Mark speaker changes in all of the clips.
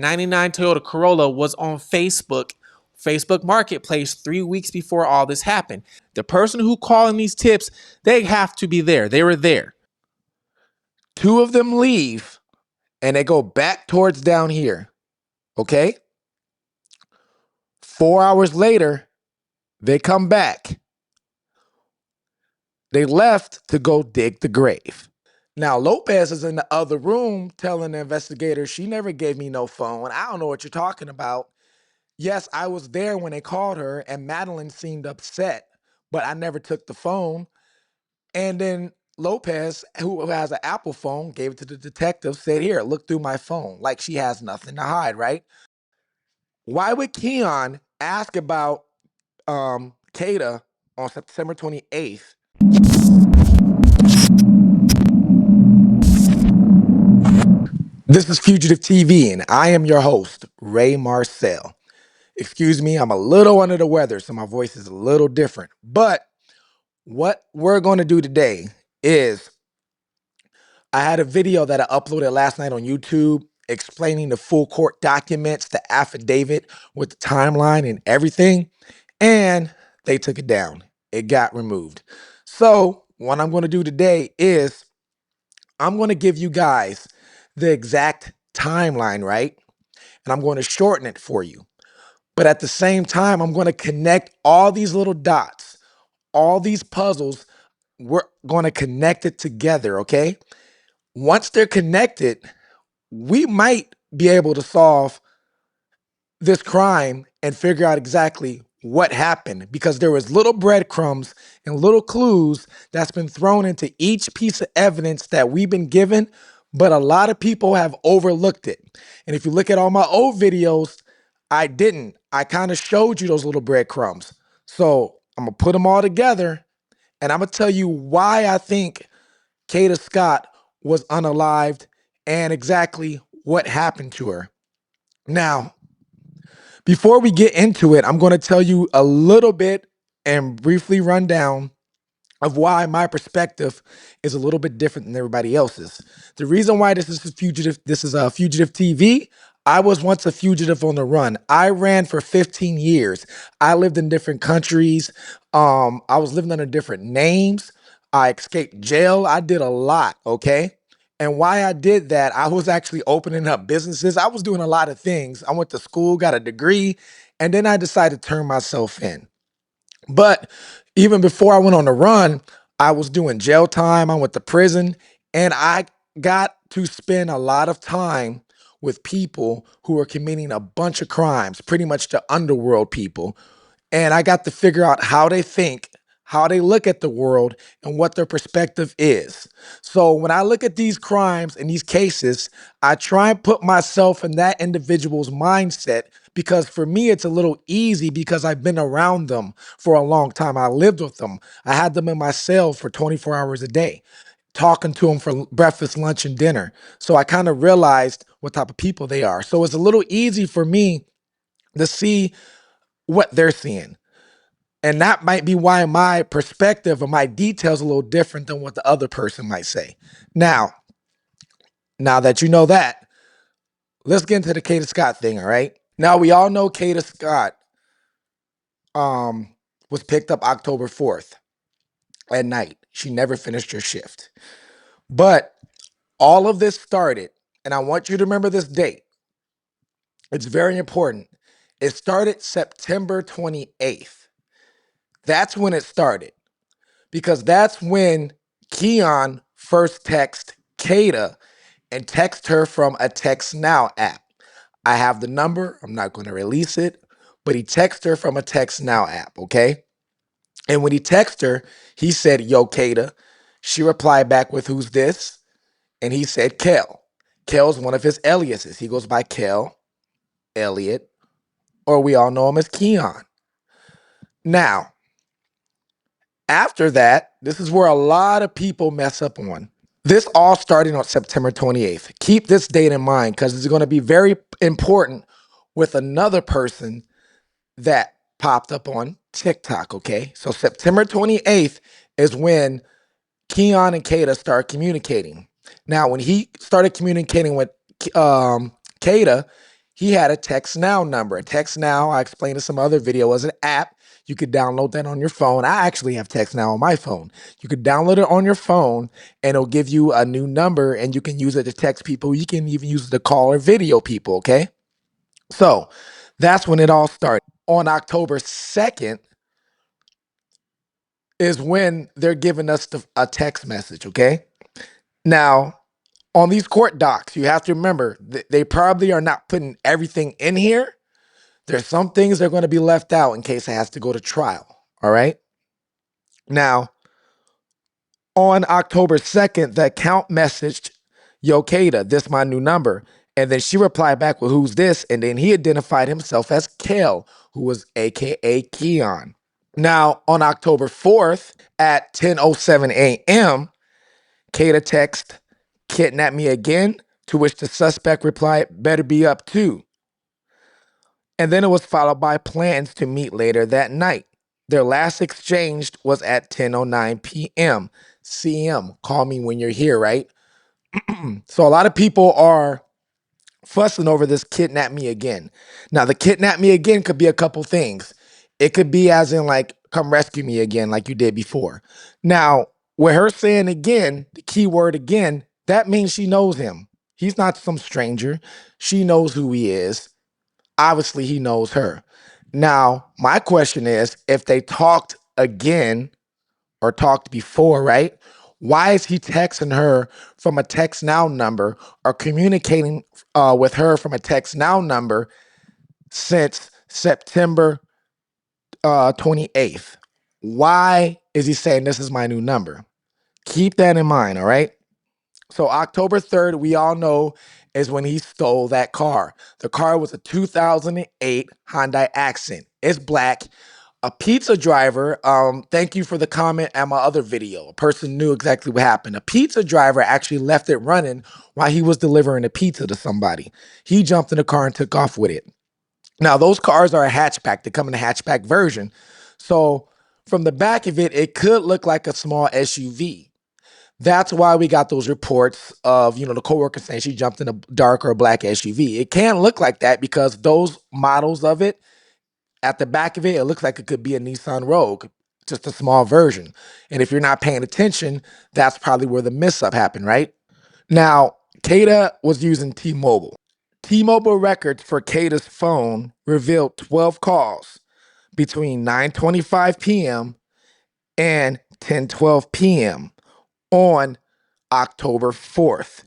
Speaker 1: '99 Toyota Corolla was on Facebook Marketplace 3 weeks before all this happened. The person who called in these tips, they have to be there. They were there.
Speaker 2: Two of them leave and they go back towards down here. Okay? 4 hours later, they come back. They left to go dig the grave. Now, Lopez is in the other room telling the investigator, she never gave me no phone. I don't know what you're talking about. Yes, I was there when they called her, and Madeline seemed upset, but I never took the phone. And then Lopez, who has an Apple phone, gave it to the detective, said, here, look through my phone, like she has nothing to hide, right? Why would Keon ask about Kada on September 28th? This is Fugitive TV, and I am your host, Ray Marcel. Excuse me, I'm a little under the weather, so my voice is a little different. But what we're going to do today is I had a video that I uploaded last night on YouTube explaining the full court documents, the affidavit with the timeline and everything, and they took it down. It got removed. So what I'm going to do today is I'm going to give you guys the exact timeline, right? And I'm going to shorten it for you. But at the same time, I'm going to connect all these little dots, all these puzzles. We're going to connect it together, okay? Once they're connected, we might be able to solve this crime and figure out exactly what happened, because there was little breadcrumbs and little clues that's been thrown into each piece of evidence that we've been given, but a lot of people have overlooked it. And if you look at all my old videos, I didn't. I kind of showed you those little breadcrumbs. So I'm going to put them all together, and I'm going to tell you why I think Kada Scott was unalived and exactly what happened to her. Now, before we get into it, I'm going to tell you a little bit and briefly run down of why my perspective is a little bit different than everybody else's. The reason why this is a fugitive TV. I was once a fugitive on the run. I ran for 15 years. I lived in different countries. I was living under different names. I escaped jail. I did a lot, okay? And why I did that, I was actually opening up businesses. I was doing a lot of things. I went to school, got a degree, and then I decided to turn myself in. But even before I went on the run, I was doing jail time. I went to prison, and I got to spend a lot of time with people who were committing a bunch of crimes, pretty much the underworld people. And I got to figure out how they think, how they look at the world, and what their perspective is. So when I look at these crimes and these cases, I try and put myself in that individual's mindset, because for me, it's a little easy because I've been around them for a long time. I lived with them. I had them in my cell for 24 hours a day, talking to them for breakfast, lunch, and dinner. So I kind of realized what type of people they are. So it's a little easy for me to see what they're seeing. And that might be why my perspective or my details are a little different than what the other person might say. Now that you know that, let's get into the Kada Scott thing, all right? Now, we all know Kada Scott was picked up October 4th at night. She never finished her shift. But all of this started, and I want you to remember this date. It's very important. It started September 28th. That's when it started, because that's when Keon first texted Kada and text her from a Text Now app. I have the number. I'm not going to release it, but he texted her from a Text Now app, okay? And when he texted her, he said, yo, Kada. She replied back with, who's this? And he said, Kel. Kel's one of his aliases. He goes by Kel, Elliot, or we all know him as Keon. Now, after that, this is where a lot of people mess up on. This all started on September 28th. Keep this date in mind, because it's going to be very important with another person that popped up on TikTok, okay? So September 28th is when Keon and Kada start communicating. Now, when he started communicating with Kada, he had a Text Now number. A Text Now, I explained in some other video, was an app. You could download that on your phone. I actually have Text Now on my phone. You could download it on your phone and it'll give you a new number and you can use it to text people. You can even use it to call or video people, okay? So that's when it all started. On October 2nd is when they're giving us a text message, okay? Now, on these court docs, you have to remember they probably are not putting everything in here. There's some things that are going to be left out in case it has to go to trial, all right? Now, on October 2nd, the account messaged, "Yo, Kada, this my new number." And then she replied back with, "Who's this?" And then he identified himself as Kel, who was AKA Keon. Now, on October 4th at 10:07 a.m., Kada text, "Kidnap me again," to which the suspect replied, "Better be up too." And then it was followed by plans to meet later that night. Their last exchange was at 10:09 p.m. CM, call me when you're here, right? So a lot of people are fussing over this "kidnap me again." Now, the "kidnap me again" could be a couple things. It could be as in like, "Come rescue me again," like you did before. Now, with her saying again, the key word again, that means she knows him. He's not some stranger. She knows who he is. Obviously, he knows her. Now, my question is, if they talked again or talked before, right? Why is he texting her from a Text Now number or communicating with her from a Text Now number since September 28th? Why is he saying this is my new number? Keep that in mind, all right? So October 3rd, we all know, is when he stole that car. The car was a 2008 Hyundai Accent. It's black. A pizza driver, thank you for the comment at my other video. A person knew exactly what happened. A pizza driver actually left it running while he was delivering a pizza to somebody. He jumped in the car and took off with it. Now, those cars are a hatchback. They come in a hatchback version. So from the back of it, it could look like a small SUV. That's why we got those reports of, the coworker saying she jumped in a dark or black SUV. It can't look like that because those models of it, at the back of it, it looks like it could be a Nissan Rogue, just a small version. And if you're not paying attention, that's probably where the mix-up happened, right? Now, Kada was using T-Mobile. T-Mobile records for Kada's phone revealed 12 calls between 9:25 p.m. and 10:12 p.m. on October 4th.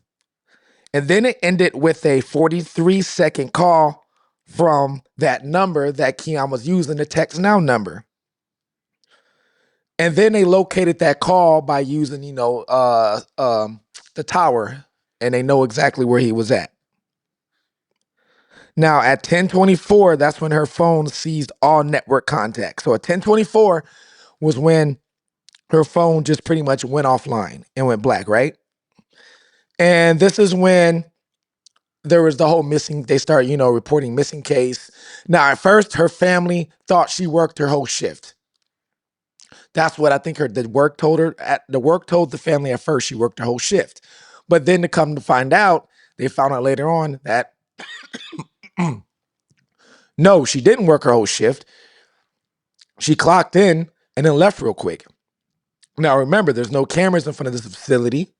Speaker 2: And then it ended with a 43-second call from that number that Keon was using, the Text Now number. And then they located that call by using, the tower, and they know exactly where he was at. Now, at 10:24, that's when her phone seized all network contacts. So at 10:24 was when her phone just pretty much went offline and went black, right? And this is when there was the whole missing, they start, reporting missing case. Now, at first, her family thought she worked her whole shift. That's what I think the work told her. The work told the family at first she worked her whole shift. But then to come to find out, they found out later on that no, she didn't work her whole shift. She clocked in and then left real quick. Now, remember, there's no cameras in front of this facility,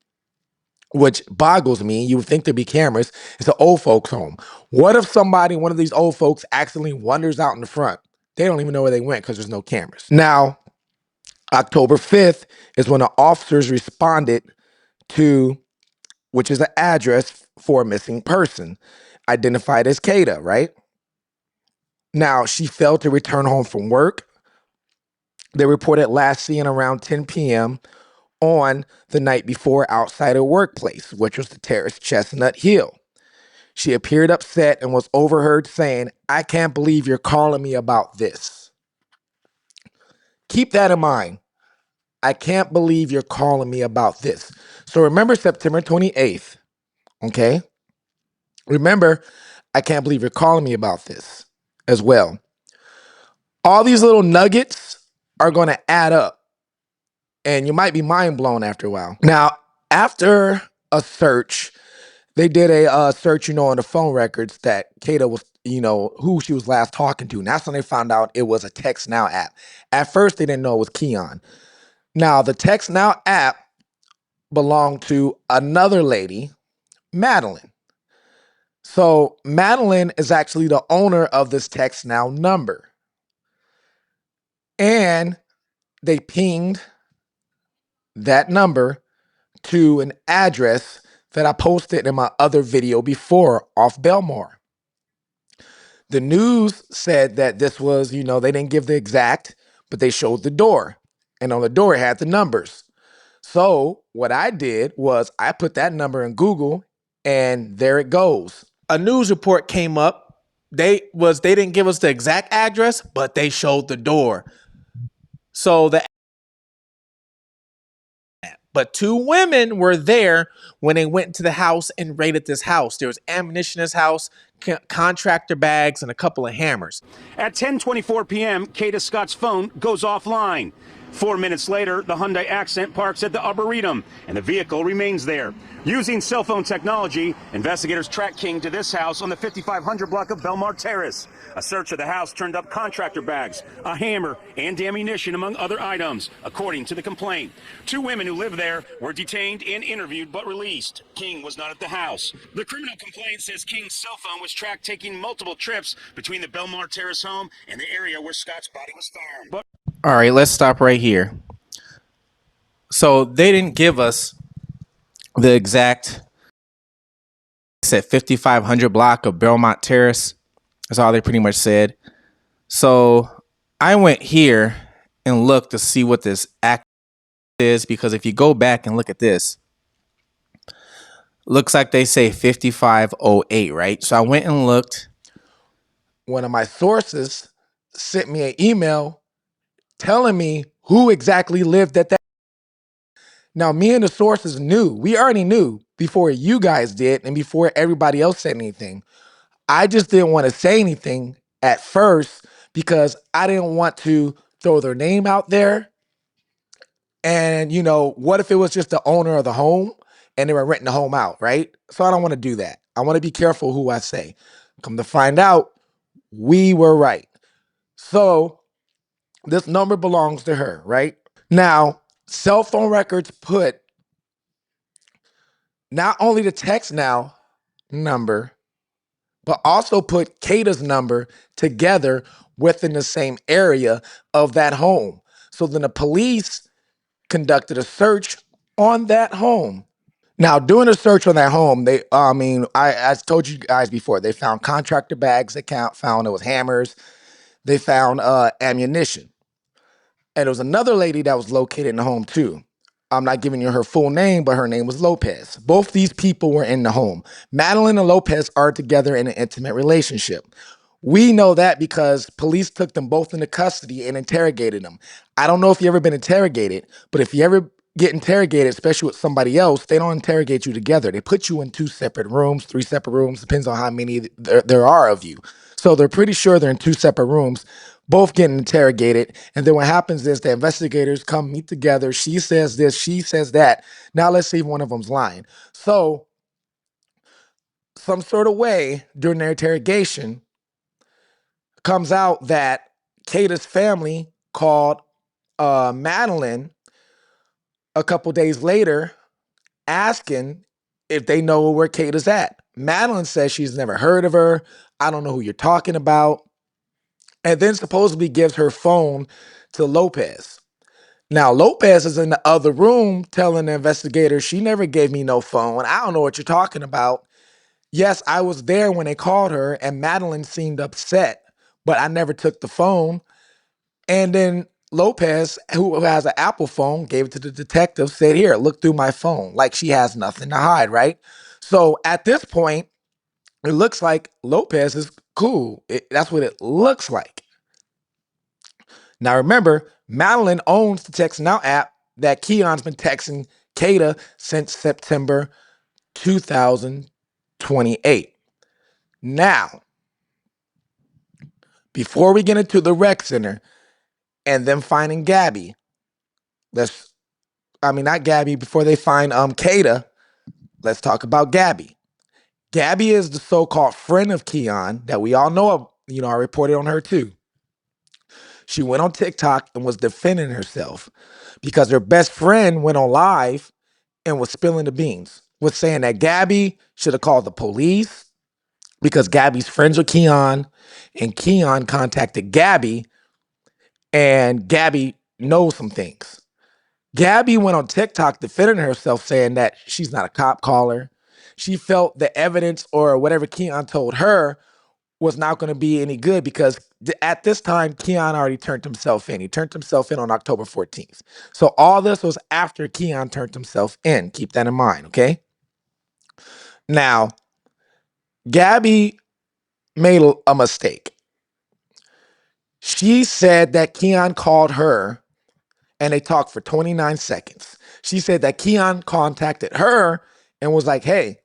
Speaker 2: which boggles me. You would think there'd be cameras. It's an old folks home. What if one of these old folks accidentally wanders out in the front? They don't even know where they went because there's no cameras. Now, October 5th is when the officers responded to, which is an address for a missing person, identified as Kada, right? Now, she failed to return home from work. They reported last seen around 10 p.m. on the night before outside her workplace, which was the terrace Chestnut Hill. She appeared upset and was overheard saying, "I can't believe you're calling me about this." Keep that in mind. I can't believe you're calling me about this. So remember September 28th, okay? Remember, I can't believe you're calling me about this as well. All these little nuggets are going to add up, and you might be mind blown after a while. Now, after a search, They did a search, on the phone records that Kada was, who she was last talking to. And that's when they found out it was a Text Now app. At first, they didn't know it was Keon. Now, the Text Now app belonged to another lady, Madeline. So Madeline is actually the owner of this Text Now number. And they pinged that number to an address that I posted in my other video before off Belmore. The news said that this was, they didn't give the exact, but they showed the door. And on the door, it had the numbers. So what I did was I put that number in Google, and there it goes.
Speaker 1: A news report came up. They didn't give us the exact address, but they showed the door. So but two women were there when they went to the house and raided this house. There was ammunition in this house, contractor bags, and a couple of hammers.
Speaker 3: At 10:24 p.m., Kada Scott's phone goes offline. 4 minutes later, the Hyundai Accent parks at the Arboretum, and the vehicle remains there. Using cell phone technology, investigators track King to this house on the 5500 block of Belmar Terrace. A search of the house turned up contractor bags, a hammer, and ammunition, among other items, according to the complaint. Two women who lived there were detained and interviewed but released. King was not at the house. The criminal complaint says King's cell phone was tracked taking multiple trips between the Belmar Terrace home and the area where Scott's body was found.
Speaker 1: All right, let's stop right here. So they didn't give us the exact, said 5500 block of Belmont Terrace. That's all they pretty much said. So I went here and looked to see what this act is, because if you go back and look at this, looks like they say 5508, right? So I went and looked.
Speaker 2: One of my sources sent me an email telling me who exactly lived at that. Now, me and the sources knew. We already knew before you guys did and before everybody else said anything. I just didn't want to say anything at first because I didn't want to throw their name out there. And, what if it was just the owner of the home and they were renting the home out, right? So I don't want to do that. I want to be careful who I say. Come to find out, we were right. So this number belongs to her, right? Now, cell phone records put not only the Text Now number, but also put Kada's number together within the same area of that home. So then the police conducted a search on that home. Now, doing a search on that home, I told you guys before, they found contractor bags. They found it was hammers. They found ammunition. And there was another lady that was located in the home too. I'm not giving you her full name, but her name was Lopez. Both these people were in the home. Madeline and Lopez are together in an intimate relationship. We know that because police took them both into custody and interrogated them. I don't know if you ever been interrogated, but if you ever get interrogated, especially with somebody else, they don't interrogate you together. They put you in 2 separate rooms, 3 separate rooms, depends on how many there are of you. So they're pretty sure they're in 2 separate rooms, both getting interrogated. And then what happens is the investigators come meet together. She says this, she says that. Now let's see if one of them's lying. So some sort of way during their interrogation comes out that Kada's family called Madeline a couple days later asking if they know where Kada's at. Madeline says she's never heard of her. I don't know who you're talking about. And then supposedly gives her phone to Lopez. Now, Lopez is in the other room telling the investigator, she never gave me no phone. I don't know what you're talking about. Yes, I was there when they called her, and Madeline seemed upset, but I never took the phone. And then Lopez, who has an Apple phone, gave it to the detective, said, here, look through my phone. Like she has nothing to hide, right? So at this point, it looks like Lopez is cool. That's what it looks like. Now remember, Madeline owns the Text Now app that Keon's been texting Kada since September 2028. Now, before we get into the rec center and them finding Gabby, not Gabby, before they find Kada, let's talk about Gabby. Gabby is the so-called friend of Keon that we all know of. I reported on her too. She went on TikTok and was defending herself because her best friend went on live and was spilling the beans, was saying that Gabby should have called the police because Gabby's friends with Keon, and Keon contacted Gabby, and Gabby knows some things. Gabby went on TikTok defending herself, saying that she's not a cop caller. She felt the evidence or whatever Keon told her was not going to be any good because at this time, Keon already turned himself in. He turned himself in on October 14th. So all this was after Keon turned himself in. Keep that in mind, okay? Now, Gabby made a mistake. She said that Keon called her and they talked for 29 seconds. She said that Keon contacted her and was like, hey,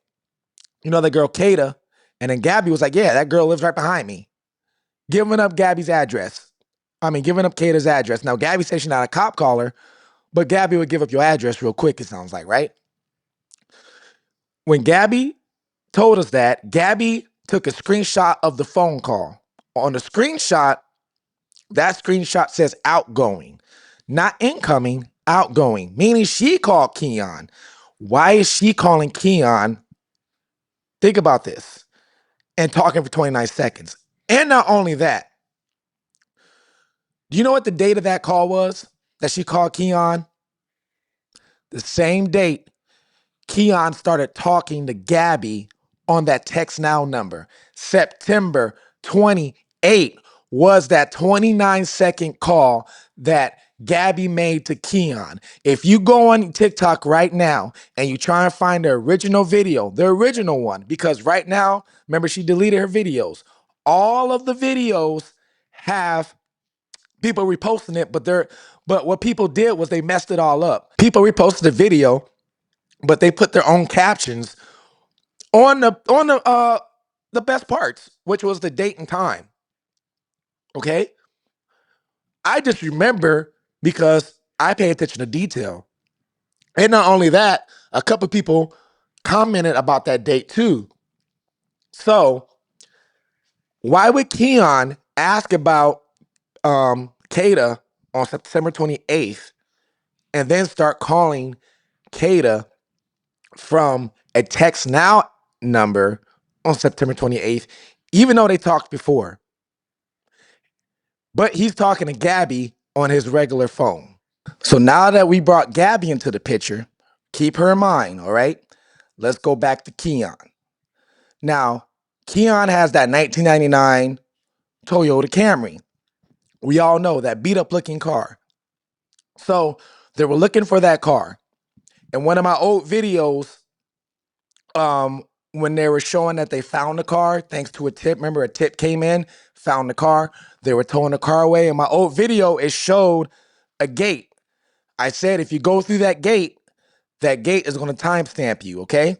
Speaker 2: you know the girl Kada? And then Gabby was like, yeah, that girl lives right behind me. Giving up Gabby's address. Giving up Kada's address. Now, Gabby says she's not a cop caller, but Gabby would give up your address real quick, it sounds like, right? When Gabby told us that, Gabby took a screenshot of the phone call. On the screenshot, that screenshot says outgoing, not incoming, outgoing, meaning she called Keon. Why is she calling Keon? Think about this. And talking for 29 seconds. And not only that, do you know what the date of that call was that she called Keon? The same date Keon started talking to Gabby on that text now number. September 28th was that 29-second call that Gabby made to Keon. If you go on TikTok right now and you try and find the original video, the original one, because right now, remember she deleted her videos. All of the videos have people reposting it, but what people did was they messed it all up. People reposted the video, but they put their own captions on the best parts, which was the date and time. Okay? I just remember because I pay attention to detail. And not only that, a couple people commented about that date too. So why would Keon ask about Kada on September 28th and then start calling Kada from a text now number on September 28th, even though they talked before? But he's talking to Gabby on his regular phone. So now that we brought Gabby into the picture, keep her in mind, all right? Let's go back to Keon. Now, Keon has that 1999 Toyota Camry. We all know that beat up looking car. So they were looking for that car. In one of my old videos, when they were showing that they found the car, thanks to a tip, remember a tip came in, found the car, they were towing the car away. In my old video, it showed a gate. I said, if you go through that gate is going to timestamp you, okay?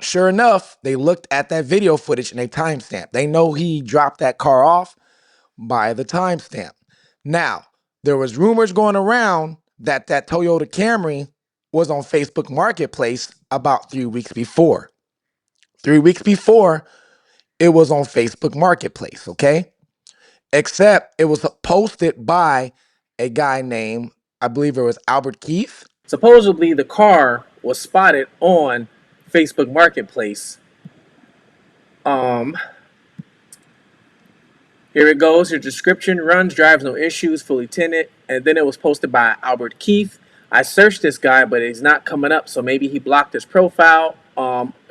Speaker 2: Sure enough, they looked at that video footage and they timestamped. They know he dropped that car off by the timestamp. Now, there was rumors going around that that Toyota Camry was on Facebook Marketplace about 3 weeks before. 3 weeks before, it was on Facebook Marketplace, okay? Except it was posted by a guy named, I believe it was Albert Keith.
Speaker 4: Supposedly, the car was spotted on Facebook Marketplace. Here it goes. Your description: runs, drives, no issues, fully tinted. And then it was posted by Albert Keith. I searched this guy, but he's not coming up. So maybe he blocked his profile,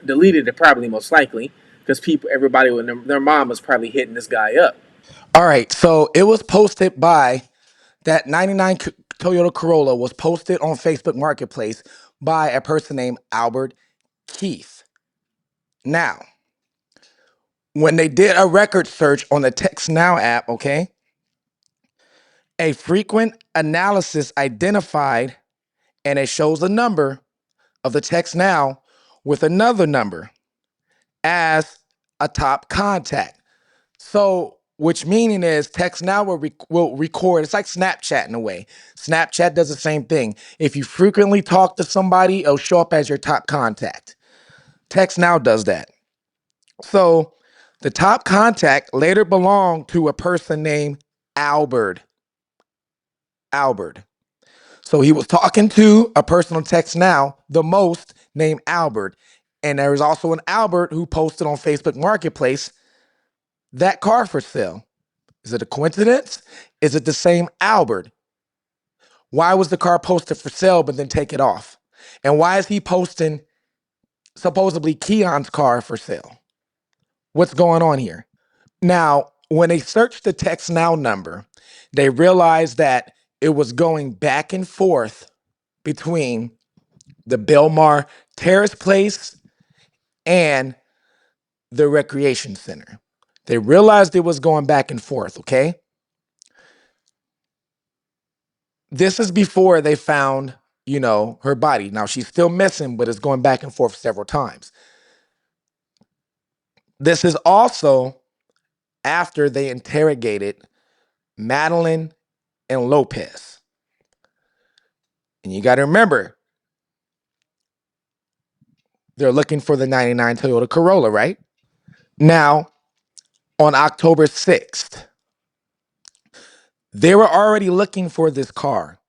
Speaker 4: deleted it probably, most likely, because everybody with their mom was probably hitting this guy up.
Speaker 2: All right, so it was posted by that 99 Toyota Corolla was posted on Facebook Marketplace by a person named Albert Keith. Now, when they did a record search on the Text Now app, okay, a frequent analysis identified, and it shows the number of the Text Now with another number as a top contact. So, which meaning is Text Now will record. It's like Snapchat in a way. Snapchat does the same thing. If you frequently talk to somebody, it'll show up as your top contact. Text Now does that. So the top contact later belonged to a person named Albert. Albert. So he was talking to a person on text now, the most named Albert. And there was also an Albert who posted on Facebook Marketplace that car for sale. Is it a coincidence? Is it the same Albert? Why was the car posted for sale but then take it off? And why is he posting supposedly Keon's car for sale? What's going on here? Now, when they searched the text now number, they realized that it was going back and forth between the Belmar Terrace Place and the recreation center. They realized it was going back and forth, okay? This is before they found, her body. Now she's still missing, but it's going back and forth several times. This is also after they interrogated Madeline and Lopez. And you got to remember, they're looking for the 99 Toyota Corolla, right? Now, on October 6th, they were already looking for this car.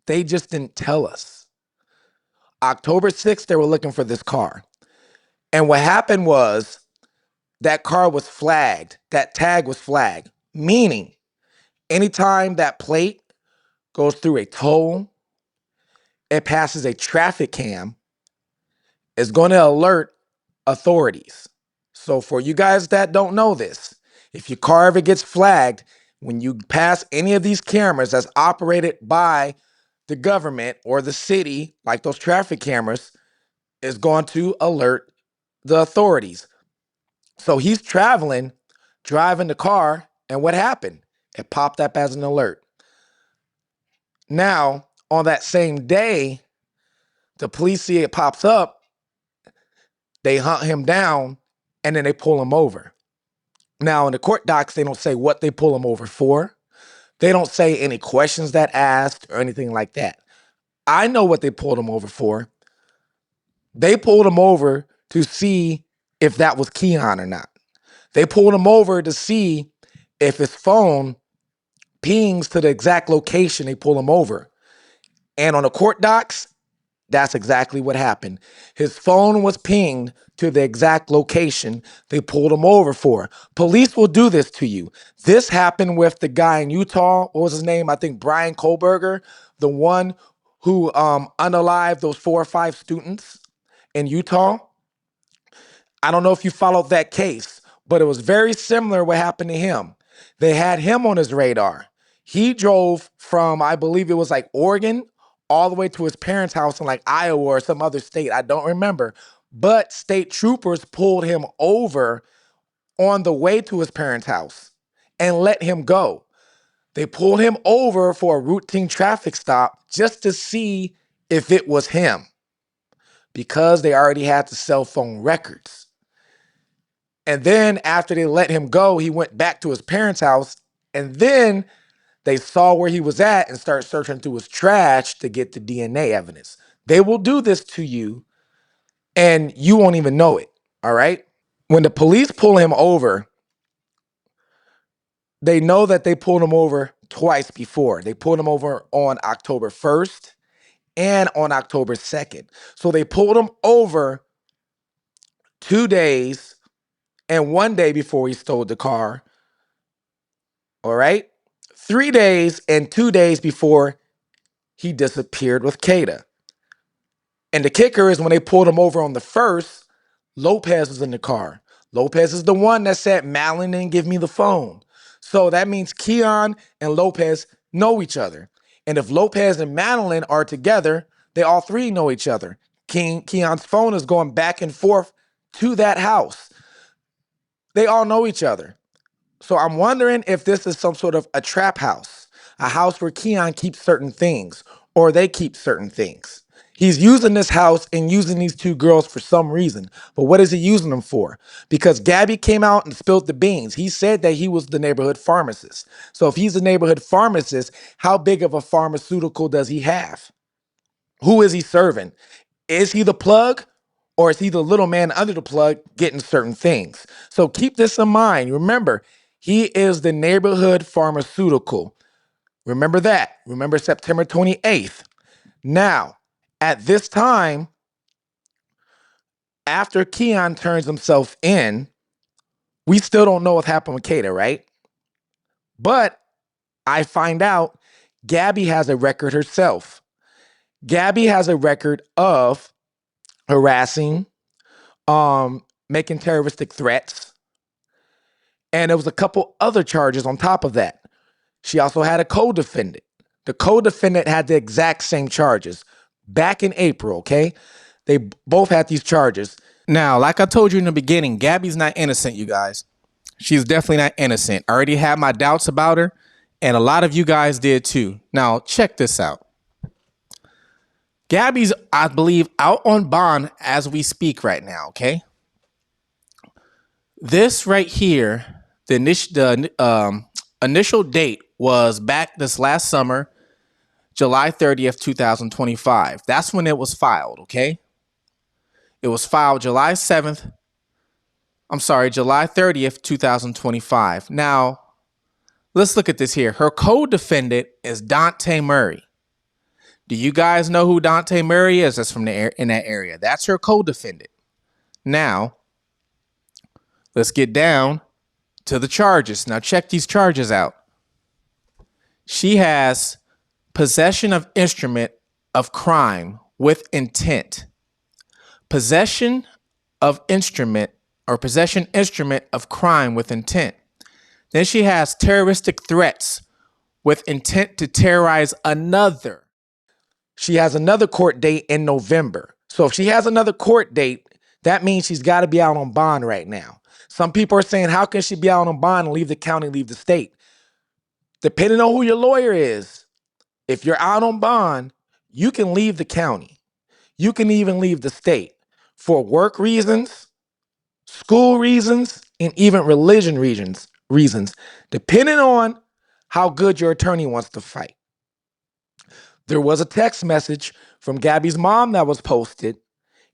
Speaker 2: They just didn't tell us. October 6th, they were looking for this car. And what happened was that car was flagged. That tag was flagged, meaning anytime that plate goes through a toll, it passes a traffic cam, it's going to alert authorities. So for you guys that don't know this, if your car ever gets flagged, when you pass any of these cameras that's operated by the government or the city, like those traffic cameras, is going to alert the authorities. So he's driving the car, and what happened? It popped up as an alert. Now, on that same day, the police see it pops up, they hunt him down, and then they pull him over. Now, in the court docs, they don't say what they pull him over for. They don't say any questions that asked or anything like that. I know what they pulled him over for. They pulled him over to see if that was Keon or not. They pulled him over to see if his phone pings to the exact location they pull him over. And on the court docs, that's exactly what happened. His phone was pinged to the exact location they pulled him over for. Police will do this to you. This happened with the guy in Utah. What was his name? I think Brian Kohlberger, the one who unalived those 4 or 5 students in Utah. I don't know if you followed that case, but it was very similar what happened to him. They had him on his radar. He drove from, I believe it was like Oregon, all the way to his parents' house in like Iowa or some other state. I don't remember. But state troopers pulled him over on the way to his parents' house and let him go. They pulled him over for a routine traffic stop just to see if it was him, because they already had the cell phone records. And then after they let him go, he went back to his parents' house, and then they saw where he was at and started searching through his trash to get the DNA evidence. They will do this to you, and you won't even know it, all right? When the police pull him over, they know that they pulled him over twice before. They pulled him over on October 1st and on October 2nd. So they pulled him over 2 days and 1 day before he stole the car. All right? 3 days and 2 days before he disappeared with Kada. And the kicker is when they pulled him over on the 1st, Lopez was in the car. Lopez is the one that said, Madeline didn't give me the phone. So that means Keon and Lopez know each other. And if Lopez and Madeline are together, they all three know each other. Keon's phone is going back and forth to that house. They all know each other. So I'm wondering if this is some sort of a trap house, a house where Keon keeps certain things, or they keep certain things. He's using this house and using these 2 girls for some reason. But what is he using them for? Because Gabby came out and spilled the beans. He said that he was the neighborhood pharmacist. So if he's the neighborhood pharmacist, how big of a pharmaceutical does he have? Who is he serving? Is he the plug, or is he the little man under the plug getting certain things? So keep this in mind. Remember, he is the neighborhood pharmaceutical. Remember that. Remember September 28th. Now, at this time, after Keon turns himself in, we still don't know what happened with Kada, right? But I find out Gabby has a record herself. Gabby has a record of harassing, making terroristic threats, and there was a couple other charges on top of that. She also had a co-defendant. The co-defendant had the exact same charges back in April, okay? They both had these charges.
Speaker 1: Now, like I told you in the beginning, Gabby's not innocent, you guys. She's definitely not innocent. I already had my doubts about her, and a lot of you guys did too. Now, check this out. Gabby's, I believe, out on bond as we speak right now, okay? This right here, the initial date was back this last summer, July 30th, 2025. That's when it was filed, okay? It was filed July 30th, 2025. Now, let's look at this here. Her co-defendant is Dante Murray. Do you guys know who Dante Murray is? That's from in that area. That's her co-defendant. Now, let's get down to the charges. Now, check these charges out. She has possession of instrument of crime with intent. Possession of instrument of crime with intent. Then she has terroristic threats with intent to terrorize another.
Speaker 2: She has another court date in November. So if she has another court date, that means she's got to be out on bond right now. Some people are saying, how can she be out on bond and leave the county, leave the state? Depending on who your lawyer is, if you're out on bond, you can leave the county. You can even leave the state for work reasons, school reasons, and even religion reasons, depending on how good your attorney wants to fight. There was a text message from Gabby's mom that was posted,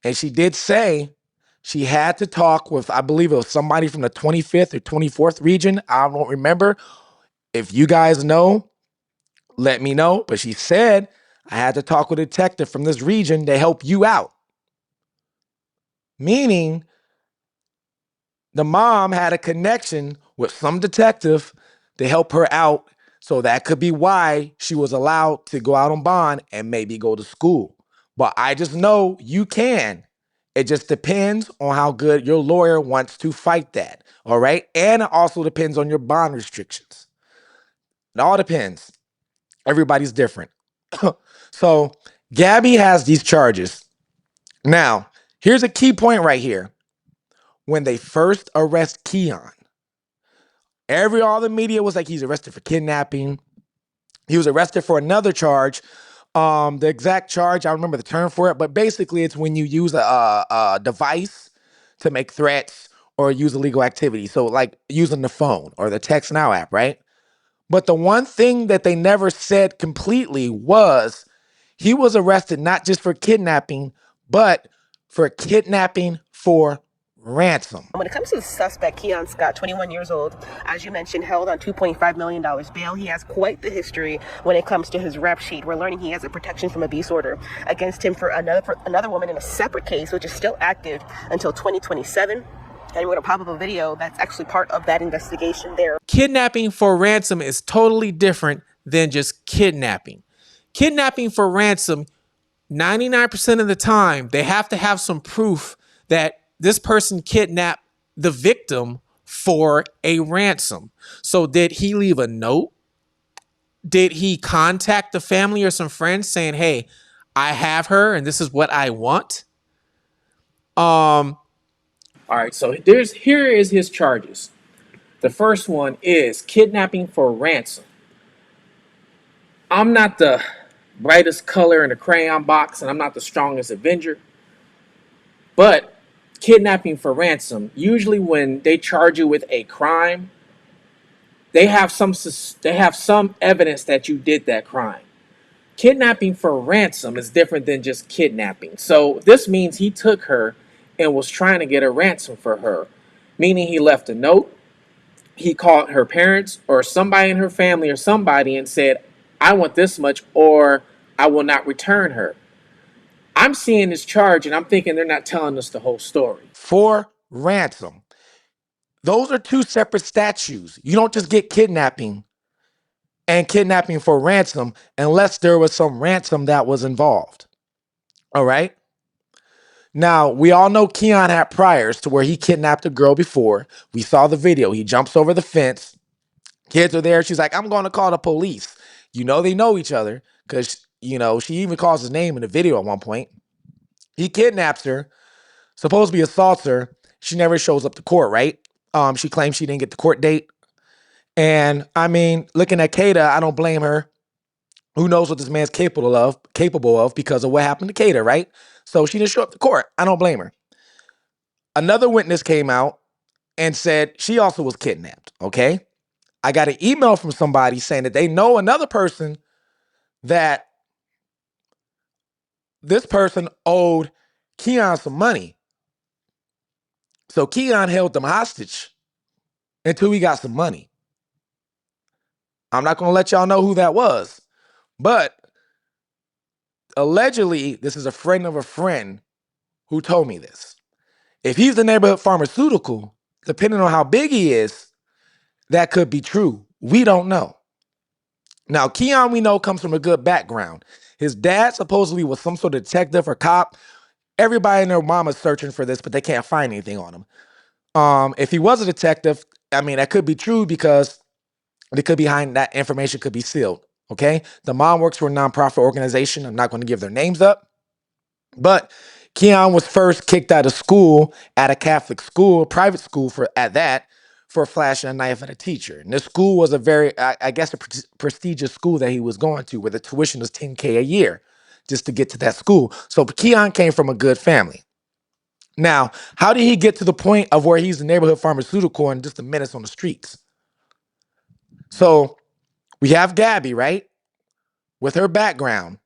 Speaker 2: and she did say she had to talk with, I believe it was somebody from the 25th or 24th region. I don't remember. If you guys know, let me know. But she said, I had to talk with a detective from this region to help you out. Meaning, the mom had a connection with some detective to help her out. So that could be why she was allowed to go out on bond and maybe go to school. But I just know you can. It just depends on how good your lawyer wants to fight that. All right. And it also depends on your bond restrictions. It all depends. Everybody's different. So Gabby has these charges. Now, here's a key point right here. When they first arrest Keon, all the media was like, he's arrested for kidnapping. He was arrested for another charge. The exact charge, I don't remember the term for it, but basically it's when you use a device to make threats or use illegal activity. So like using the phone or the Text Now app, right? But the one thing that they never said completely was he was arrested not just for kidnapping, but for kidnapping for ransom.
Speaker 5: When it comes to the suspect, Keon Scott, 21 years old, as you mentioned, held on $2.5 million bail. He has quite the history when it comes to his rep sheet. We're learning he has a protection from abuse order against him for another woman in a separate case, which is still active until 2027. And we're going to pop up a video that's actually part of that investigation there.
Speaker 1: Kidnapping for ransom is totally different than just kidnapping. Kidnapping for ransom, 99% of the time, they have to have some proof that this person kidnapped the victim for a ransom. So did he leave a note? Did he contact the family or some friends saying, hey, I have her and this is what I want?
Speaker 4: All right, so here is his charges. The first one is kidnapping for ransom. I'm not the brightest color in the crayon box, and I'm not the strongest Avenger, but kidnapping for ransom, usually when they charge you with a crime, they have some evidence that you did that crime. Kidnapping for ransom is different than just kidnapping. So this means he took her and was trying to get a ransom for her, meaning he left a note, he called her parents or somebody in her family or somebody and said, I want this much or I will not return her. I'm seeing this charge and I'm thinking they're not telling us the whole story.
Speaker 2: For ransom. Those are two separate statutes. You don't just get kidnapping and kidnapping for ransom unless there was some ransom that was involved. All right. Now, we all know Keon had priors to where he kidnapped a girl before. We saw the video. He jumps over the fence. Kids are there. She's like, I'm going to call the police. You know, they know each other because, you know, she even calls his name in the video at one point. He kidnaps her, supposedly assaults her. She never shows up to court, right? She claims she didn't get the court date. And I mean, looking at Kada, I don't blame her. Who knows what this man's capable of because of what happened to Kada, right? So she didn't show up to court. I don't blame her. Another witness came out and said she also was kidnapped, okay? I got an email from somebody saying that they know another person that this person owed Keon some money. So Keon held them hostage until he got some money. I'm not going to let y'all know who that was, but allegedly, this is a friend of a friend who told me this. If he's the neighborhood pharmaceutical, depending on how big he is, that could be true. We don't know. Now, Keon, we know, comes from a good background. His dad supposedly was some sort of detective or cop. Everybody and their mama's searching for this, but they can't find anything on him. If he was a detective, I mean, that could be true because it could be behind that information could be sealed. Okay. The mom works for a nonprofit organization. I'm not going to give their names up, but Keon was first kicked out of school at a Catholic school, private school for flashing a knife at a teacher. And this school was a very, I guess, a prestigious school that he was going to, where the tuition was $10K a year just to get to that school. So Keon came from a good family. Now, how did he get to the point of where he's a neighborhood pharmaceutical and just a menace on the streets? So we have Gabby, right? With her background.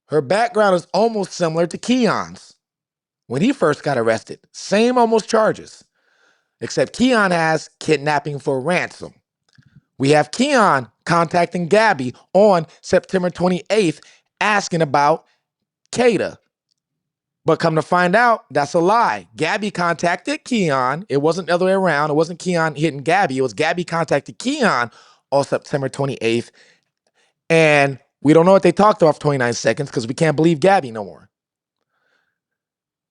Speaker 2: Her background is almost similar to Keon's when he first got arrested. Same almost charges, except Keon has kidnapping for ransom. We have Keon contacting Gabby on September 28th asking about Kada. But come to find out, that's a lie. Gabby contacted Keon. It wasn't the other way around. It wasn't Keon hitting Gabby. It was Gabby contacted Keon on September 28th. And we don't know what they talked about for 29 seconds because we can't believe Gabby no more.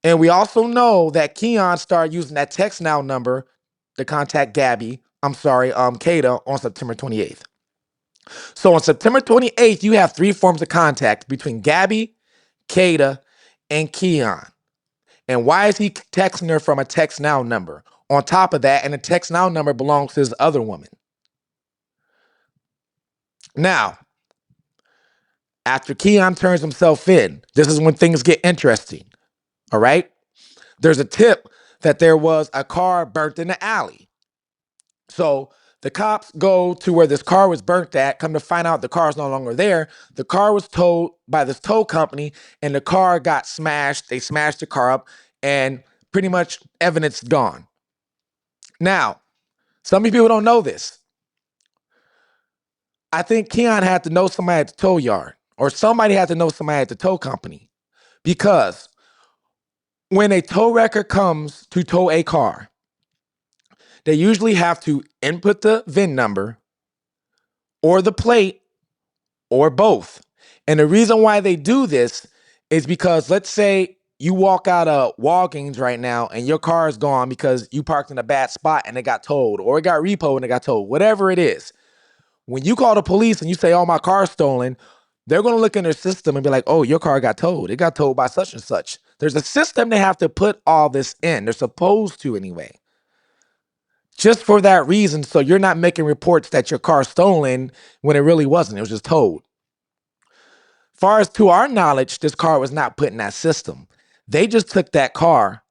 Speaker 2: And we also know that Keon started using that text now number to contact Kada on September 28th. So on September 28th, you have three forms of contact between Gabby, Kada, and Keon. And why is he texting her from a text now number? On top of that, and the text now number belongs to his other woman. Now, after Keon turns himself in, this is when things get interesting. All right? There's a tip that there was a car burnt in the alley. So the cops go to where this car was burnt at, come to find out the car is no longer there. The car was towed by this tow company and the car got smashed. They smashed the car up and pretty much evidence gone. Now, some people don't know this. I think Keon had to know somebody at the tow yard or somebody had to know somebody at the tow company because when a tow wrecker comes to tow a car, they usually have to input the VIN number or the plate or both. And the reason why they do this is because let's say you walk out of Walgreens right now and your car is gone because you parked in a bad spot and it got towed or it got repoed and it got towed, whatever it is. When you call the police and you say, oh, my car's stolen, they're going to look in their system and be like, oh, your car got towed. It got towed by such and such. There's a system they have to put all this in. They're supposed to anyway. Just for that reason, so you're not making reports that your car's stolen when it really wasn't. It was just towed. Far as to our knowledge, this car was not put in that system. They just took that car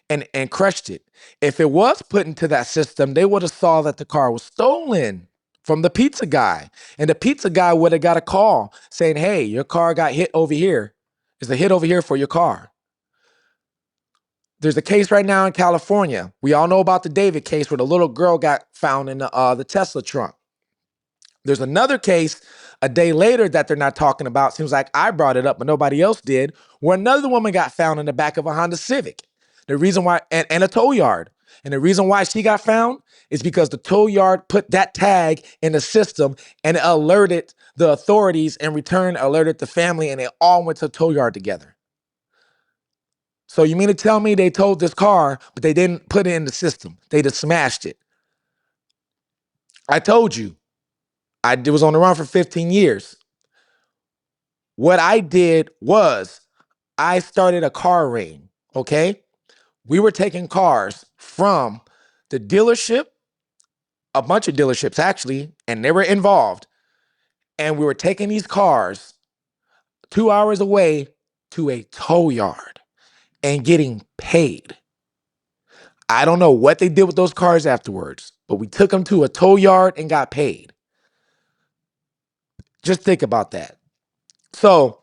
Speaker 2: and crushed it. If it was put into that system, they would have saw that the car was stolen from the pizza guy. And the pizza guy would have got a call saying, hey, your car got hit over here. There's a hit over here for your car. There's a case right now in California. We all know about the David case where the little girl got found in the Tesla trunk. There's another case a day later that they're not talking about. Seems like I brought it up, but nobody else did, where another woman got found in the back of a Honda Civic. The reason why, and a tow yard. And the reason why she got found is because the tow yard put that tag in the system and it alerted the authorities, in return alerted the family, and they all went to the tow yard together. So you mean to tell me they towed this car, but they didn't put it in the system? They just smashed it. I told you, I was on the run for 15 years. What I did was I started a car ring, okay? We were taking cars from the dealership, a bunch of dealerships actually, and they were involved. And we were taking these cars 2 hours away to a tow yard and getting paid. I don't know what they did with those cars afterwards, but we took them to a tow yard and got paid. Just think about that. So,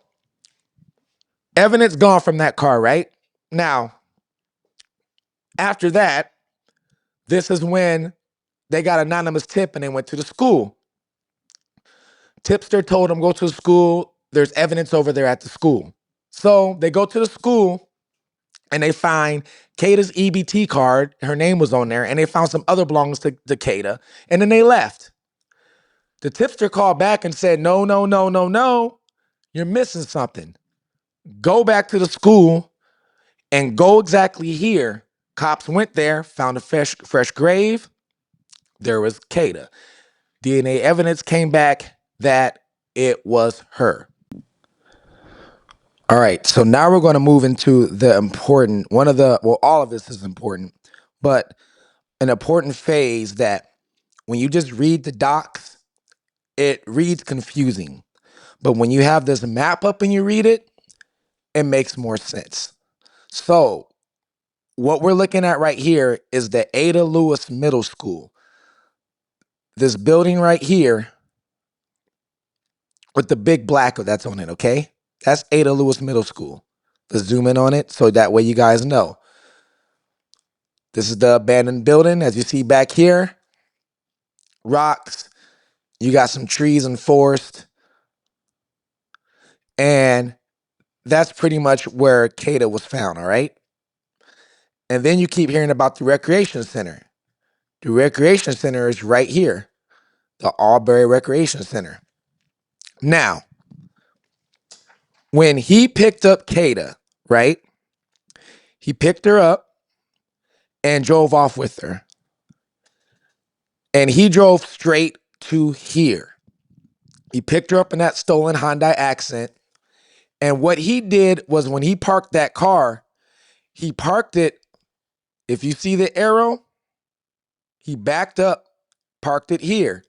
Speaker 2: evidence gone from that car, right? Now, after that, this is when they got anonymous tip and they went to the school. Tipster told them, go to the school. There's evidence over there at the school. So they go to the school and they find Kada's EBT card. Her name was on there, and they found some other belongings to Kada, and then they left. The tipster called back and said, no, no, no, no, no. You're missing something. Go back to the school and go exactly here. Cops went there, found a fresh grave. There was Kada. DNA evidence came back that it was her. All right, so now we're going to move into the important, all of this is important, but an important phase that when you just read the docs, it reads confusing. But when you have this map up and you read it, it makes more sense. So what we're looking at right here is the Ada Lewis Middle School. This building right here with the big black that's on it, okay? That's Ada Lewis Middle School. Let's zoom in on it so that way you guys know. This is the abandoned building, as you see back here. Rocks. You got some trees and forest. And that's pretty much where Kada was found, all right? And then you keep hearing about the recreation center. The recreation center is right here, the Albury Recreation Center. Now, when he picked up Kada, right? He picked her up and drove off with her. And he drove straight to here. He picked her up in that stolen Hyundai Accent. And what he did was when he parked that car, he parked it, if you see the arrow, he backed up, parked it here.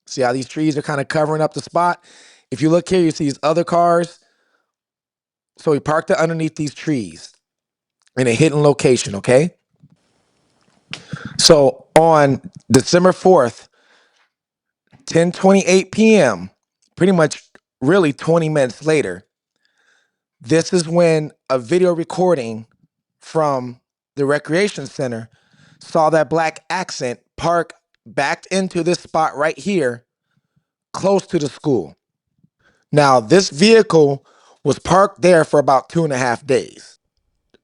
Speaker 2: See how these trees are kind of covering up the spot? If you look here, you see these other cars. So he parked it underneath these trees in a hidden location, okay? So on December 4th, 10:28 p.m., pretty much really 20 minutes later, this is when a video recording from the recreation center saw that black Accent park backed into this spot right here, close to the school. Now, this vehicle was parked there for about 2.5 days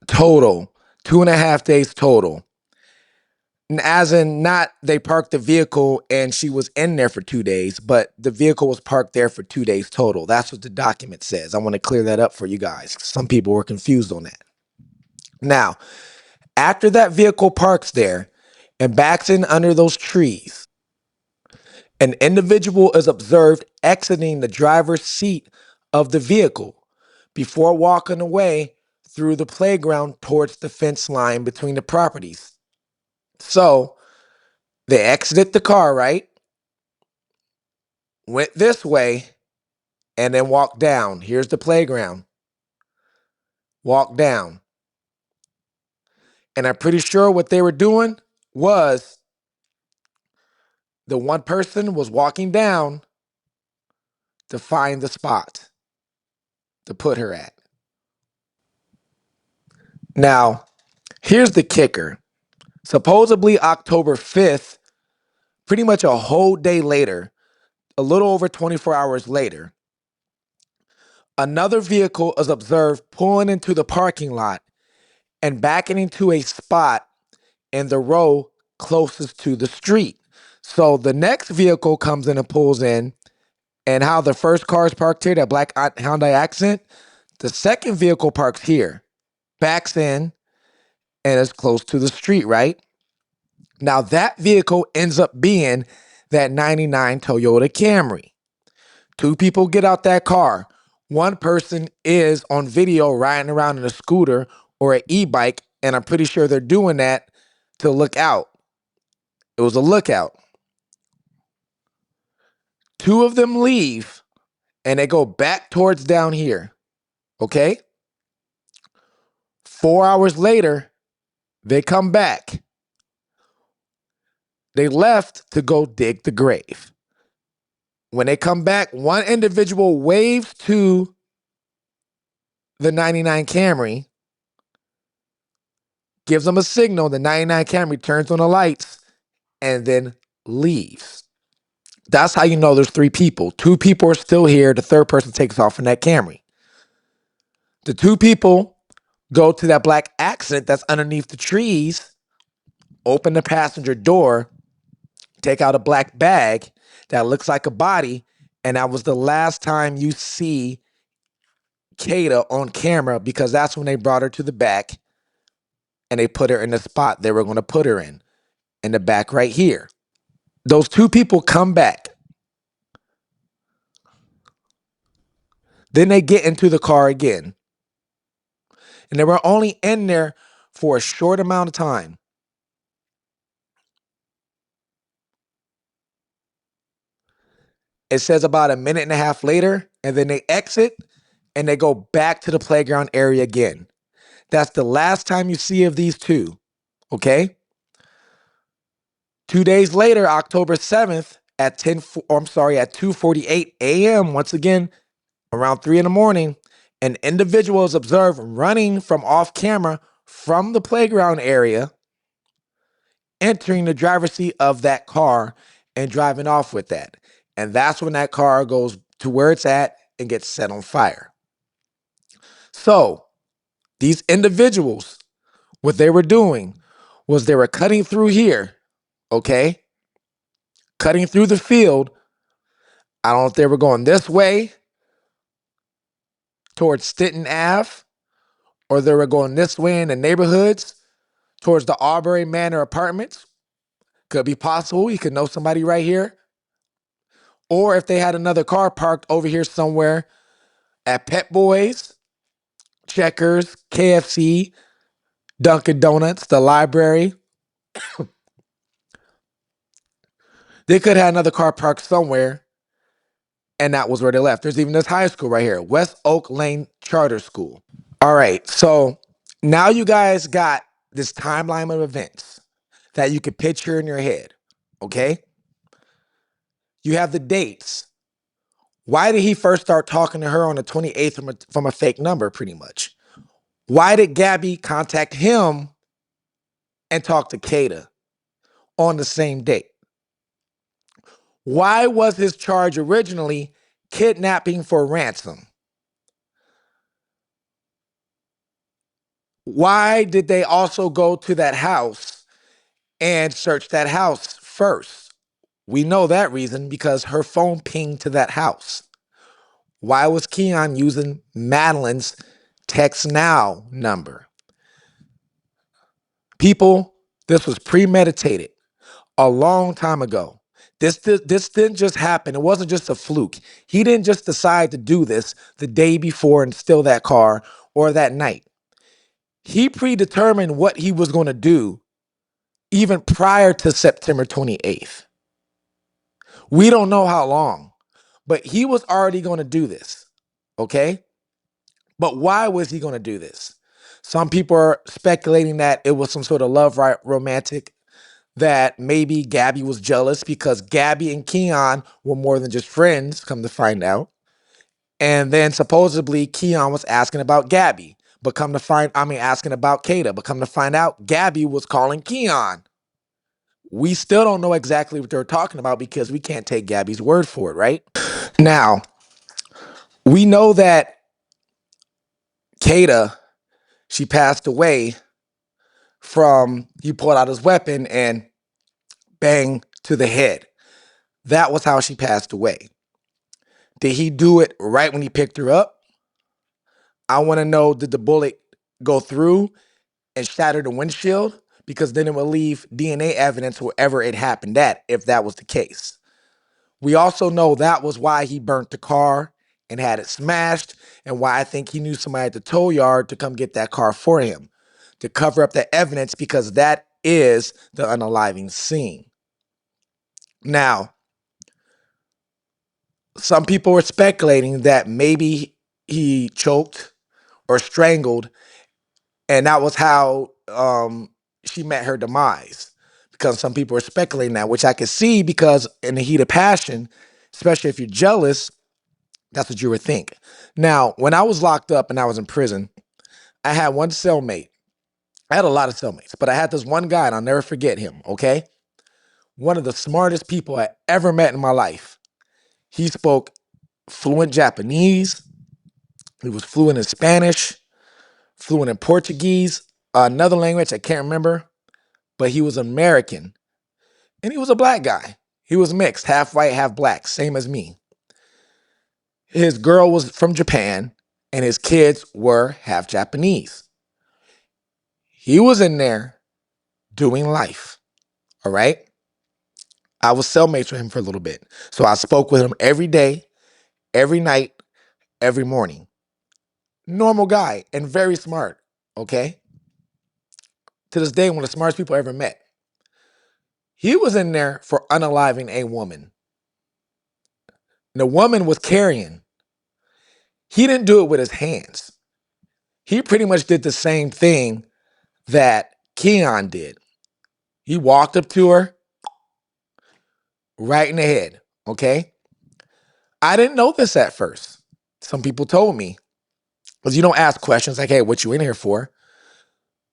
Speaker 2: total. 2.5 days total. And as in, not they parked the vehicle and she was in there for 2 days, but the vehicle was parked there for 2 days total. That's what the document says. I want to clear that up for you guys. Some people were confused on that. Now, after that vehicle parks there and backs in under those trees, an individual is observed exiting the driver's seat of the vehicle before walking away through the playground towards the fence line between the properties. So they exited the car, right? Went this way and then walked down. Here's the playground. Walked down. And I'm pretty sure what they were doing was the one person was walking down to find the spot to put her at. Now, Here's the kicker. Supposedly October 5th, pretty much a whole day later, a little over 24 hours later, another vehicle is observed pulling into the parking lot and backing into a spot in the row closest to the street. So the next vehicle comes in and pulls in, and how the first car is parked here, that black Hyundai Accent, the second vehicle parks here, backs in, and is close to the street, right? Now that vehicle ends up being that 99 Toyota Camry. Two people get out that car. One person is on video riding around in a scooter or an e-bike, and I'm pretty sure they're doing that to look out. It was a lookout. Two of them leave and they go back towards down here. Okay? 4 hours later, they come back. They left to go dig the grave. When they come back, one individual waves to the 99 Camry, gives them a signal. The 99 Camry turns on the lights and then leaves. That's how you know there's three people. Two people are still here. The third person takes off in that Camry. The two people go to that black Accent that's underneath the trees, open the passenger door, take out a black bag that looks like a body, and that was the last time you see Kada on camera, because that's when they brought her to the back and they put her in the spot they were going to put her in the back right here. Those two people come back. Then they get into the car again. And they were only in there for a short amount of time. It says about a minute and a half later, and then they exit and they go back to the playground area again. That's the last time you see of these two, okay? 2 days later, October 7th at 2:48 a.m., once again, around 3 in the morning, an individual is observed running from off camera from the playground area, entering the driver's seat of that car and driving off with that. And that's when that car goes to where it's at and gets set on fire. So these individuals, what they were doing was they were cutting through here, okay? Cutting through the field. I don't know if they were going this way towards Stinton Ave, or they were going this way in the neighborhoods towards the Aubrey Manor Apartments. Could be possible. You could know somebody right here. Or if they had another car parked over here somewhere at Pet Boys, Checkers, KFC, Dunkin' Donuts, the library. They could have another car parked somewhere, and that was where they left. There's even this high school right here, West Oak Lane Charter School. All right, so now you guys got this timeline of events that you could picture in your head, okay? You have the dates. Why did he first start talking to her on the 28th from a fake number, pretty much? Why did Gabby contact him and talk to Kada on the same date? Why was his charge originally kidnapping for ransom? Why did they also go to that house and search that house first? We know that reason because her phone pinged to that house. Why was Keon using Madeline's text now number? People, this was premeditated a long time ago. This didn't just happen. It wasn't just a fluke. He didn't just decide to do this the day before and steal that car or that night. He predetermined what he was going to do even prior to September 28th. We don't know how long, but he was already going to do this, okay? But why was he going to do this? Some people are speculating that it was some sort of love romantic, that maybe Gabby was jealous because Gabby and Keon were more than just friends, come to find out. And then supposedly Keon was asking about Gabby. But come to find, asking about Kada, but come to find out, Gabby was calling Keon. We still don't know exactly what they're talking about because we can't take Gabby's word for it, right? Now, we know that Kada, she passed away from, he pulled out his weapon and bang to the head. That was how she passed away. Did he do it right when he picked her up? I want to know, did the bullet go through and shatter the windshield? Because then it will leave DNA evidence wherever it happened at, if that was the case. We also know that was why he burnt the car and had it smashed, and why I think he knew somebody at the tow yard to come get that car for him, to cover up the evidence, because that is the unaliving scene. Now, some people were speculating that maybe he choked or strangled, and that was how she met her demise. Because some people were speculating that, which I could see, because in the heat of passion, especially if you're jealous, that's what you would think. Now, when I was locked up and I was in prison, I had one cellmate. I had a lot of cellmates, but I had this one guy, and I'll never forget him, okay? One of the smartest people I ever met in my life. He spoke fluent Japanese. He was fluent in Spanish, fluent in Portuguese, another language I can't remember, but he was American. And he was a black guy. He was mixed, half white, half black, same as me. His girl was from Japan, and his kids were half Japanese. He was in there doing life, all right? I was cellmates with him for a little bit. So I spoke with him every day, every night, every morning. Normal guy and very smart, okay? To this day, one of the smartest people I ever met. He was in there for unaliving a woman. And the woman was carrying. He didn't do it with his hands. He pretty much did the same thing that Keon did. He walked up to her right in the head, okay? I didn't know this at first. Some people told me, because you don't ask questions like, hey, what you in here for?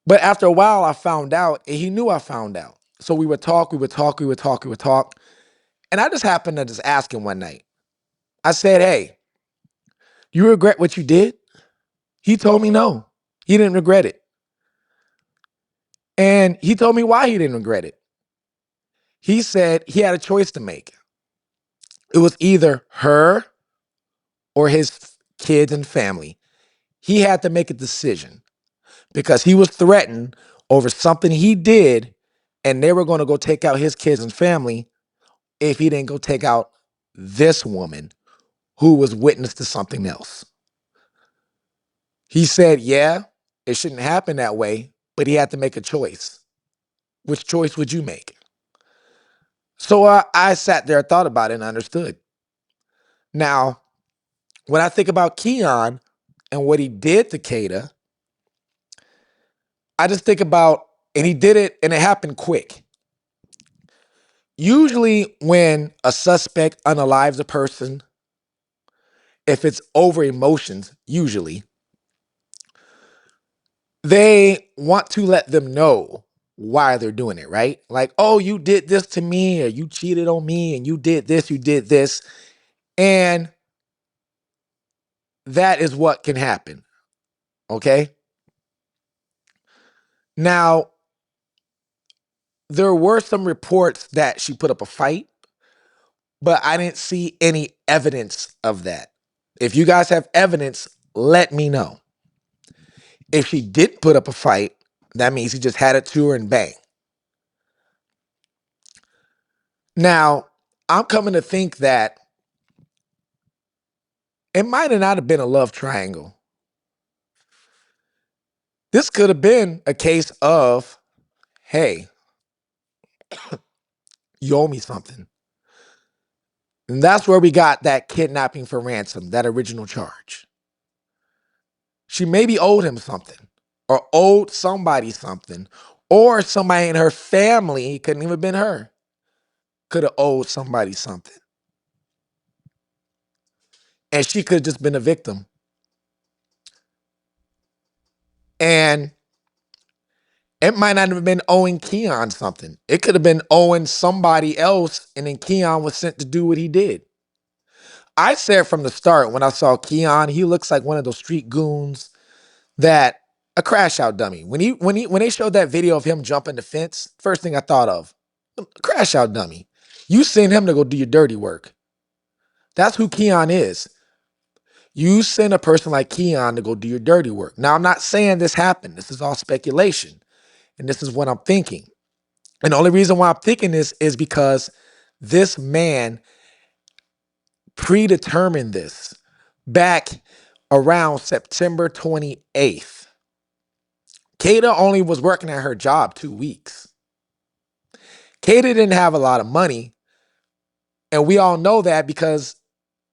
Speaker 2: But after a while, I found out, and he knew I found out. So we would talk. And I just happened to just ask him one night. I said, hey, you regret what you did? He told me no. He didn't regret it. And he told me why he didn't regret it. He said he had a choice to make. It was either her or his kids and family. He had to make a decision because he was threatened over something he did, and they were going to go take out his kids and family if he didn't go take out this woman who was witness to something else. He said, yeah, it shouldn't happen that way, but he had to make a choice. Which choice would you make? So I sat there, thought about it, and understood. Now, when I think about Keon and what he did to Kada, I just think about, and he did it, and it happened quick. Usually, when a suspect unalives a person, if it's over emotions, usually, they want to let them know why they're doing it, right? Like, oh, you did this to me, or you cheated on me, and you did this, you did this. And that is what can happen, okay? Now, there were some reports that she put up a fight, but I didn't see any evidence of that. If you guys have evidence, let me know. If she did put up a fight, that means he just had it to her and bang. Now, I'm coming to think that it might have not have been a love triangle. This could have been a case of, hey, you owe me something. And that's where we got that kidnapping for ransom, that original charge. She maybe owed him something, or owed somebody something, or somebody in her family, couldn't even have been her, could have owed somebody something. And she could have just been a victim. And it might not have been owing Keon something. It could have been owing somebody else, and then Keon was sent to do what he did. I said from the start when I saw Keon, he looks like one of those street goons that a crash out dummy. When they showed that video of him jumping the fence, first thing I thought of, crash out dummy. You send him to go do your dirty work. That's who Keon is. You send a person like Keon to go do your dirty work. Now, I'm not saying this happened. This is all speculation. And this is what I'm thinking. And the only reason why I'm thinking this is because this man predetermined this back around September 28th. Kada only was working at her job 2 weeks. Kada didn't have a lot of money. And we all know that because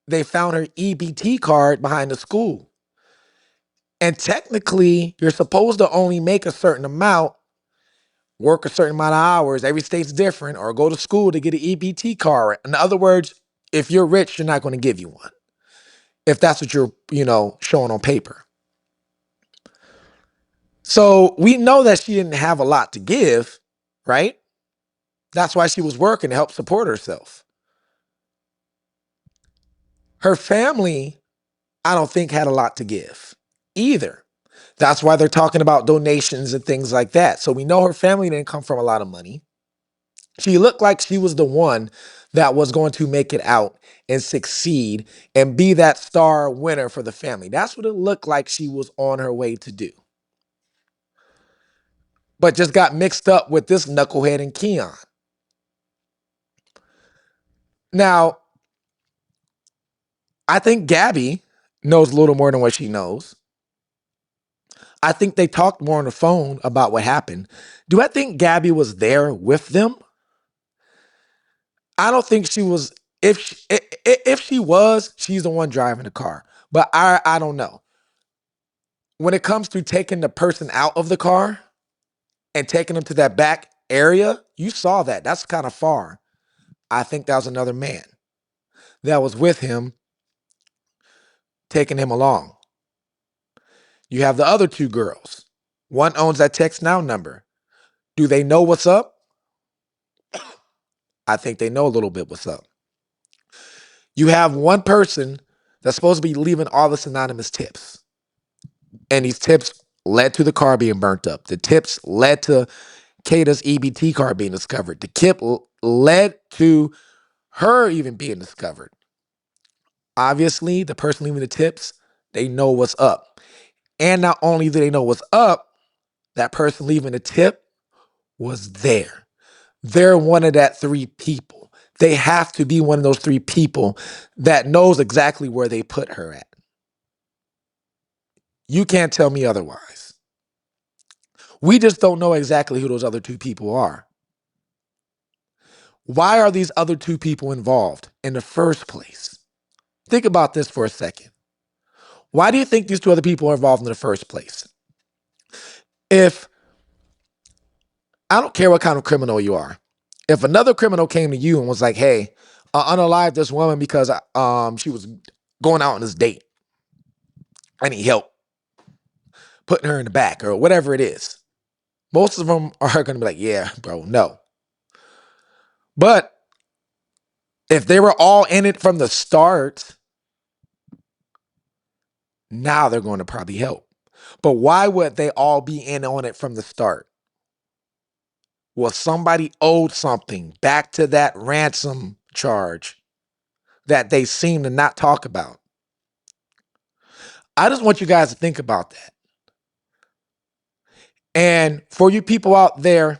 Speaker 2: they found her EBT card behind the school. And technically, you're supposed to only make a certain amount, work a certain amount of hours. Every state's different, or go to school to get an EBT card. In other words, if you're rich, you're not going to give you one. If that's what you're, showing on paper. So we know that she didn't have a lot to give, right? That's why she was working to help support herself. Her family, I don't think, had a lot to give either. That's why they're talking about donations and things like that. So we know her family didn't come from a lot of money. She looked like she was the one that was going to make it out and succeed and be that star winner for the family. That's what it looked like she was on her way to do. But just got mixed up with this knucklehead and Keon. Now, I think Gabby knows a little more than what she knows. I think they talked more on the phone about what happened. Do I think Gabby was there with them? I don't think she was. If she was, she's the one driving the car. But I don't know. When it comes to taking the person out of the car and taking them to that back area, you saw that. That's kind of far. I think that was another man that was with him, taking him along. You have the other two girls. One owns that text now number. Do they know what's up? I think they know a little bit what's up. You have one person that's supposed to be leaving all this anonymous tips. And these tips led to the car being burnt up. The tips led to Kada's EBT card being discovered. The tip led to her even being discovered. Obviously, the person leaving the tips, they know what's up. And not only do they know what's up, that person leaving the tip was there. They're one of that three people. They have to be one of those three people that knows exactly where they put her at. You can't tell me otherwise. We just don't know exactly who those other two people are. Why are these other two people involved in the first place? Think about this for a second. Why do you think these two other people are involved in the first place? If, I don't care what kind of criminal you are, if another criminal came to you and was like, hey, unalive this woman because she was going out on this date, I need help putting her in the back or whatever it is, most of them are going to be like, yeah, bro, no. But if they were all in it from the start, now they're going to probably help. But why would they all be in on it from the start? Well, somebody owed something back to that ransom charge that they seem to not talk about. I just want you guys to think about that. And for you people out there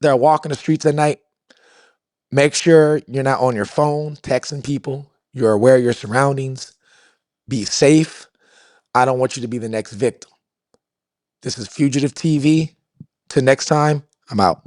Speaker 2: that are walking the streets at night, make sure you're not on your phone texting people. You're aware of your surroundings. Be safe. I don't want you to be the next victim. This is Fugitive TV. Till next time, I'm out.